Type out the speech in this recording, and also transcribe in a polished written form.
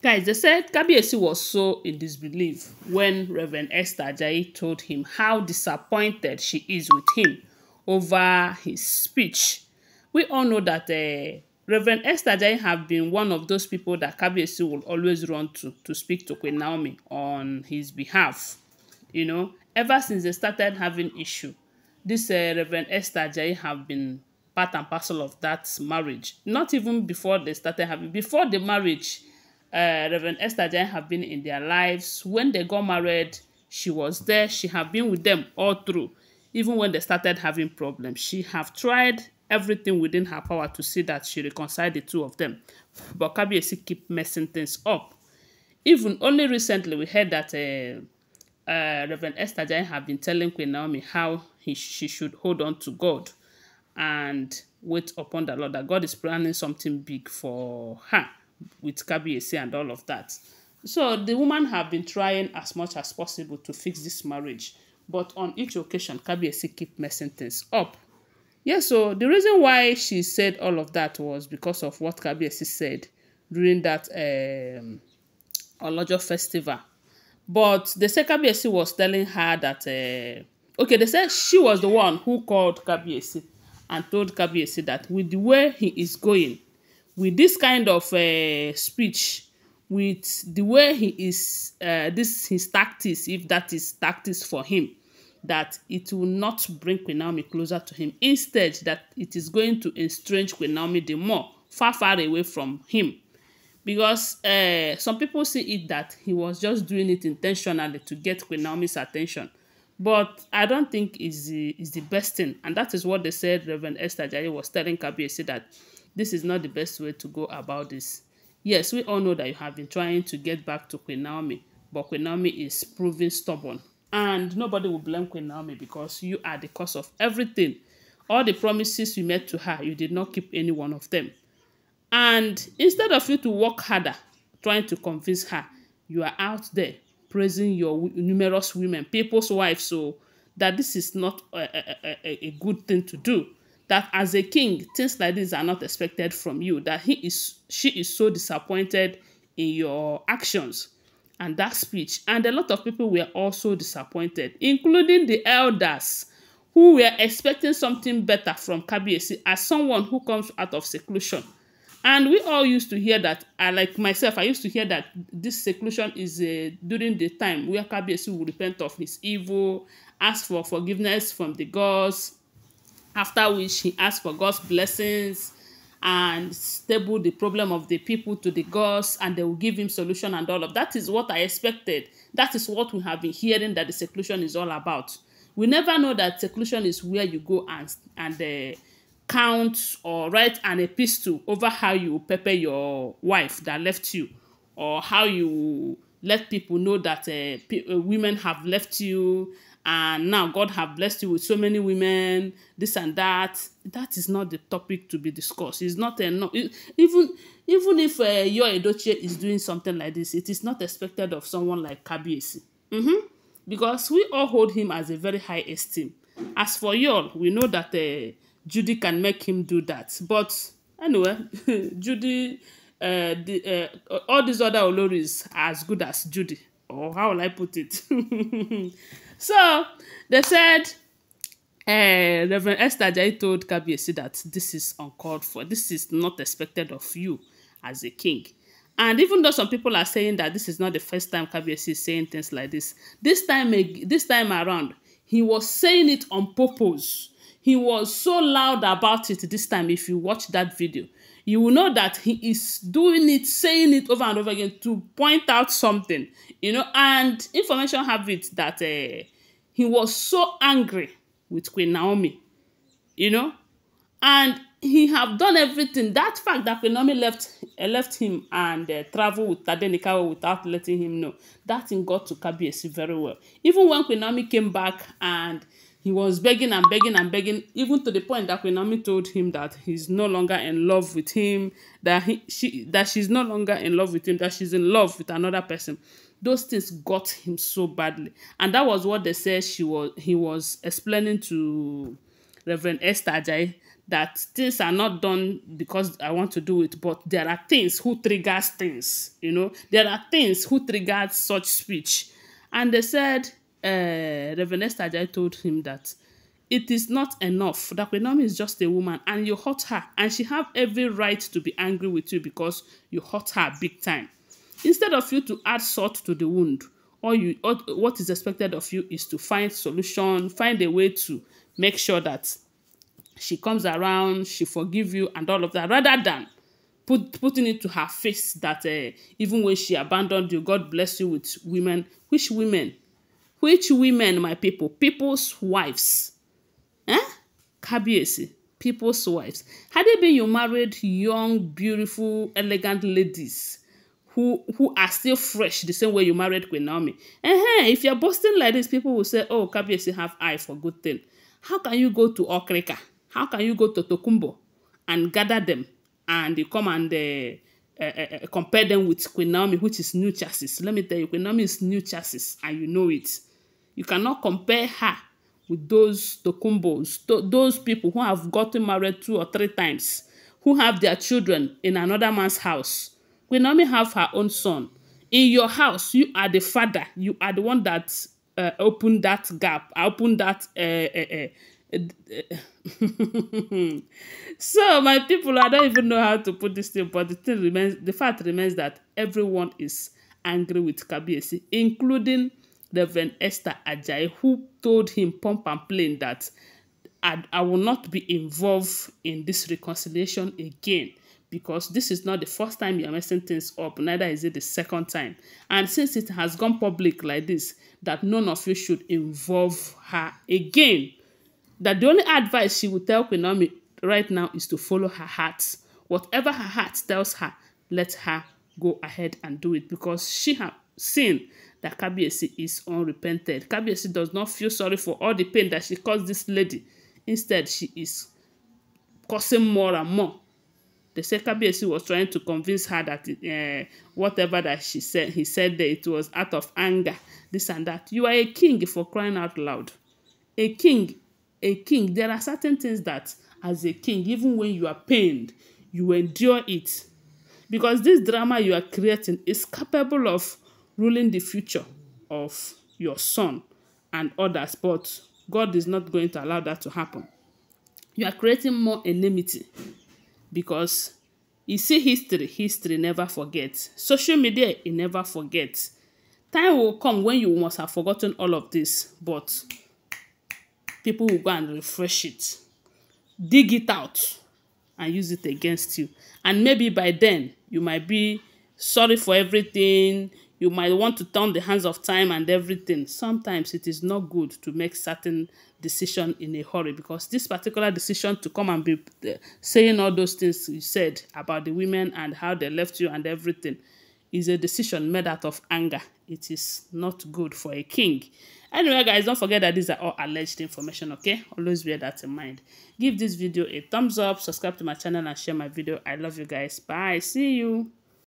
Guys, they said Kabiyesi was so in disbelief when Reverend Esther Ajayi told him how disappointed she is with him over his speech. We all know that Reverend Esther Ajayi have been one of those people that Kabiyesi will always run to speak to Queen Naomi on his behalf. You know, ever since they started having issue, this Reverend Esther Ajayi have been part and parcel of that marriage. Not even before they started having, before the marriage, Reverend Esther Ajayi have been in their lives. When they got married, she was there. She have been with them all through. Even when they started having problems, she have tried everything within her power to see that she reconciled the two of them. But Kabiyesi keep messing things up. Even only recently, we heard that Reverend Esther Ajayi have been telling Queen Naomi how she should hold on to God and wait upon the Lord, that God is planning something big for her with Kabiyesi and all of that. So the woman have been trying as much as possible to fix this marriage, but on each occasion, Kabiyesi keep messing things up. Yeah, so the reason why she said all of that was because of what Kabiyesi said during that Olojo festival. But the say Kabiyesi was telling her that, okay, they said she was the one who called Kabiyesi and told Kabiyesi that with the way he is going, with this kind of speech, with the way he is, his tactics, if that is tactics for him, that it will not bring Queen Naomi closer to him. Instead, that it is going to estrange Queen Naomi the more, far, far away from him. Because some people see it that he was just doing it intentionally to get Queen Naomi's attention. But I don't think is the best thing. And that is what they said Reverend Esther Ajayi was telling Kabiyesi, that this is not the best way to go about this. Yes, we all know that you have been trying to get back to Queen Naomi, but Queen Naomi is proving stubborn. And nobody will blame Queen Naomi because you are the cause of everything. All the promises you made to her, you did not keep any one of them. And instead of you to work harder, trying to convince her, you are out there praising your numerous women, people's wives, so that this is not a good thing to do. That as a king, things like this are not expected from you. That she is so disappointed in your actions and that speech. And a lot of people were also disappointed, including the elders, who were expecting something better from Kabiyesi as someone who comes out of seclusion. And we all used to hear that, like myself, I used to hear that this seclusion is during the time where Kabiyesi will repent of his evil, ask for forgiveness from the gods, after which he asked for God's blessings and stable the problem of the people to the gods, and they will give him solution and all of that. Is what I expected. That is what we have been hearing that the seclusion is all about. We never know that seclusion is where you go and count or write an epistle over how you pepper your wife that left you, or how you let people know that women have left you, and now God have blessed you with so many women, this and that. That is not the topic to be discussed. It's not enough. Even if your Edochie is doing something like this, it is not expected of someone like Kabiyesi. Because we all hold him as a very high esteem. As for y'all, we know that Judy can make him do that. But anyway, Judy, all these other Olories are as good as Judy. Or how will I put it? So, they said, Reverend Esther Ajayi told Kabiyesi that this is uncalled for. This is not expected of you as a king. And even though some people are saying that this is not the first time Kabiyesi is saying things like this, this time around, he was saying it on purpose. He was so loud about it this time. If you watch that video, you will know that he is doing it, saying it over and over again to point out something, and information have it that he was so angry with Queen Naomi, and he have done everything. That fact that Queen Naomi left him and traveled with Tadenikawa without letting him know, that thing got to Kabiyesi very well. Even when Queen Naomi came back and he was begging and begging and begging, even to the point that Queen Naomi told him that he's no longer in love with him, that she's no longer in love with him, that she's in love with another person. Those things got him so badly. And that was what they said he was explaining to Reverend Esther Ajayi, that things are not done because I want to do it, but there are things who triggers things, you know. There are things who triggers such speech. And they said, Reverend Esther Ajayi told him that it is not enough, that Queen Naomi is just a woman and you hurt her, and she have every right to be angry with you because you hurt her big time. Instead of you to add salt to the wound, or what is expected of you is to find solution, find a way to make sure that she comes around, she forgive you and all of that, rather than putting it to her face that even when she abandoned you, God bless you with women. Which women? Which women, my people? People's wives. Kabiyesi, people's wives. Had it been you married young, beautiful, elegant ladies who are still fresh the same way you married Queen Naomi. If you're boasting like this, people will say, oh, Kabiyesi have eye for good thing. How can you go to Okrika? How can you go to Tokumbo and gather them and you come and compare them with Queen Naomi, which is new chassis? Let me tell you, Queen Naomi is new chassis and you know it. You cannot compare her with those Tokumbos, those people who have gotten married 2 or 3 times, who have their children in another man's house. Queen Naomi have her own son. In your house, you are the father. You are the one that opened that gap, opened that. So, my people, I don't even know how to put this thing, but the fact remains that everyone is angry with Kabiyesi, including Reverend Esther Ajayi, who told him pump and plain that I will not be involved in this reconciliation again, because this is not the first time you are messing things up, neither is it the second time. And since it has gone public like this, that none of you should involve her again. That the only advice she will tell Queen Naomi right now is to follow her heart. Whatever her heart tells her, let her go ahead and do it, because she has seen that Kabiyesi is unrepented. Kabiyesi does not feel sorry for all the pain that she caused this lady. Instead, she is causing more and more. They say Kabiyesi was trying to convince her that whatever that he said there, it was out of anger, this and that. You are a king, for crying out loud. A king. There are certain things that, as a king, even when you are pained, you endure it. Because this drama you are creating is capable of ruling the future of your son and others, but God is not going to allow that to happen. You are creating more enmity, because you see history never forgets. Social media, it never forgets. Time will come when you must have forgotten all of this, but people will go and refresh it, dig it out, and use it against you. And maybe by then, you might be sorry for everything. You might want to turn the hands of time and everything. Sometimes it is not good to make certain decision in a hurry, because this particular decision to come and be saying all those things you said about the women and how they left you and everything is a decision made out of anger. It is not good for a king. Anyway, guys, don't forget that these are all alleged information, okay? Always bear that in mind. Give this video a thumbs up, subscribe to my channel, and share my video. I love you guys. Bye. See you.